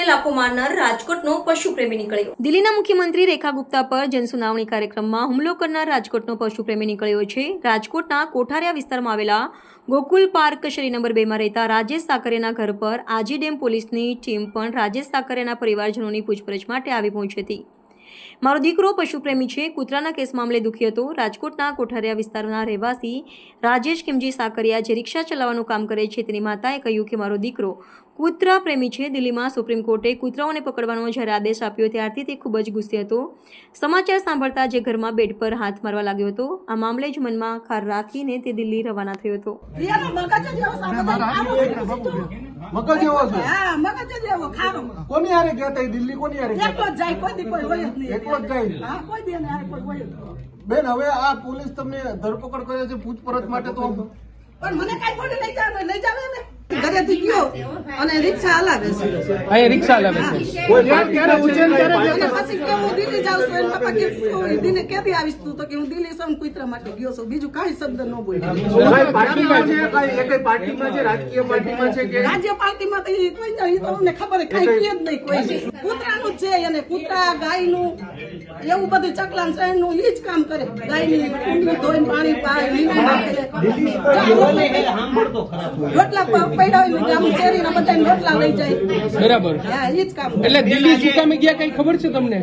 પશુને લાફો મારનાર રાજકોટનો પશુપ્રેમી નીકળ્યો। દિલ્હીના મુખ્યમંત્રી રેખા ગુપ્તા પર જનસુનાવણી કાર્યક્રમમાં હુમલો કરનાર રાજકોટનો પશુપ્રેમી નીકળ્યો છે। રાજકોટના કોઠારિયા વિસ્તારમાં આવેલા ગોકુલ પાર્ક શેરી નંબર 2 માં રહેતા રાજેશ સાકરિયાના ઘર પર આજી ડેમ પોલીસની ટીમ પણ રાજેશ સાકરિયાના પરિવારજનોની પૂછપરછ માટે આવી પહોંચી હતી। મારો દીકરો પશુપ્રેમી છે, કૂતરાના કેસ મામલે દુઃખી હતો। રાજકોટના કોઠારિયા વિસ્તારના રહેવાસી રાજેશ કિમજી સાકરિયા જે રિક્ષા ચલાવવાનું કામ કરે છે તેની માતાએ કહ્યું કે મારો દીકરો કૂતરા પ્રેમી છે। દિલ્હીમાં સુપ્રીમ કોર્ટે કૂતરાઓને પકડવાનો જ્યારે આદેશ આપ્યો ત્યારથી તે ખૂબ જ ગુસ્સે હતો। સમાચાર સાંભળતા જે ઘરમાં બેડ પર હાથ મારવા લાગ્યો હતો। આ મામલે જ મનમાં ખાર રાખીને તે દિલ્હી રવાના થયો હતો। મગજ એવો છે, હા મગજ જ એવો ખારો। કોની હારે ગયા તા દિલ્હી? કોની હારે ગયા? એકલો જ જાય, કોઈ દી કોઈ હોય જ નહીં, એકલો જ જાય। હા, કોઈ દી હારે કોઈ હોય જ નહીં। બેન, હવે આ પોલીસ તમને ધરપકડ કરે છે પૂછપરછ માટે, તો પણ મને કાઈ થોડી લઈ જાવે ને ઘરેથી ગયો અને રિક્ષા હલાવે છે, અહીં રિક્ષા હલાવે છે। કોઈ ક્યારે ઉજ્જૈન ક્યારે અને પછી કે હું દિલ્હી જાઉં છું, એના પપ્પા કે દિલ્હી કેદી આવીશ તું? તો કે હું દિલ્હી સમ કુતરા માટે ગયો છું, બીજું કાઈ શબ્દ ન બોલ્યો। કઈ પાર્ટીમાં છે? કઈ પાર્ટીમાં છે? રાજકીય પાર્ટીમાં છે કે રાજ્ય પાર્ટીમાં? તો ઈ તો અમને ખબર કાઈ કે જ નહીં કોઈ। કૂતરાનું જ છે, અને કૂતરા ગાયનું એવું બધું ચકલાન સૈનનું ઈ જ કામ કરે। ગાયની કુંડી ધોઈને પાણી પાય, લીંબુ નાખે, રોટલા પડ્યા હોય ગામ શેરીના બધાને રોટલા લઈ જાય। બરાબર, હા, ઈ જ કામ। એટલે દિલ્હી શું કામ ગયા કઈ ખબર છે તમને?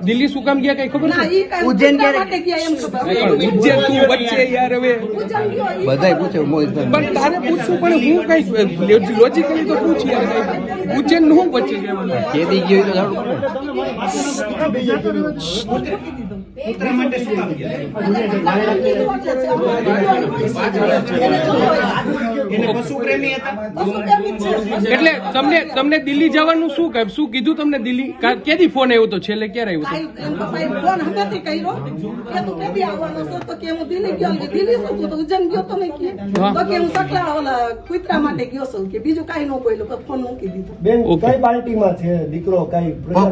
દિલ્હી શું કામ ગયા કઈ ખબર ના, છે? ઈ કાઈ ઉજ્જૈન માટે ગયા એમ ખબર। ઉજ્જૈન તું વચ્ચે યાર, હવે ઉજ્જૈન ગયો ઈ બધાય પૂછે પણ તારે પૂછવું પણ હું કઈ લોજિકલી તો પૂછ યાર, ઉજ્જૈન નું વચ્ચે કહેવાનું? કેદી ગયો તો જાણવું પડે। કૂતરા માટે શું કામ ગયા? એને પશુપ્રેમી હતા એટલે તમને દિલ્હી જવાનું શું કીધું તમને? દિલ્હી કેદી ફોન આવ્યો તો? છેલ્લે ક્યારે આવ્યો હતો? એમ પપ્પાએ ફોન હમણાંથી કર્યો કે તું કેદી આવવાનો છો? તો કે હું દિલ્હી ગયો। દિલ્હી શું? તું તો ઉજ્જૈન ગયો તો નહીં કે? તો કે હું સકલા ઓલા કૂતરા માટે ગયો છું, કે બીજું કાઈ ન બોલ્યો, ફોન મૂકી દીધો। બેન, કઈ પાર્ટીમાં છે દીકરો? કઈ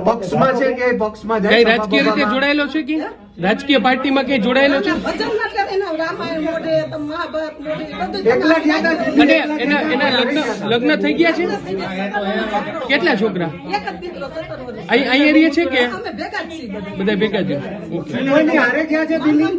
પક્ષમાં છે કે પક્ષમાં કઈ રાજકીય રીતે જોડાયેલો છે કે રાજકીય પાર્ટીમાં કઈ જોડાયેલો છે? ભજન ના કરે ને, રામાયણ મોઢે તો મહાભારત મોઢે બધું અને એના લગ્ન થઈ ગયા છે? કેટલા છોકરા? એક જ દીકરો 17 વર્ષ। અહીંયા રહે છે કે અમે ભેગા જ છીએ બધા। બધા ભેગા છે? ઓકે। કોઈની હારે ગયા છે દિલ્હી?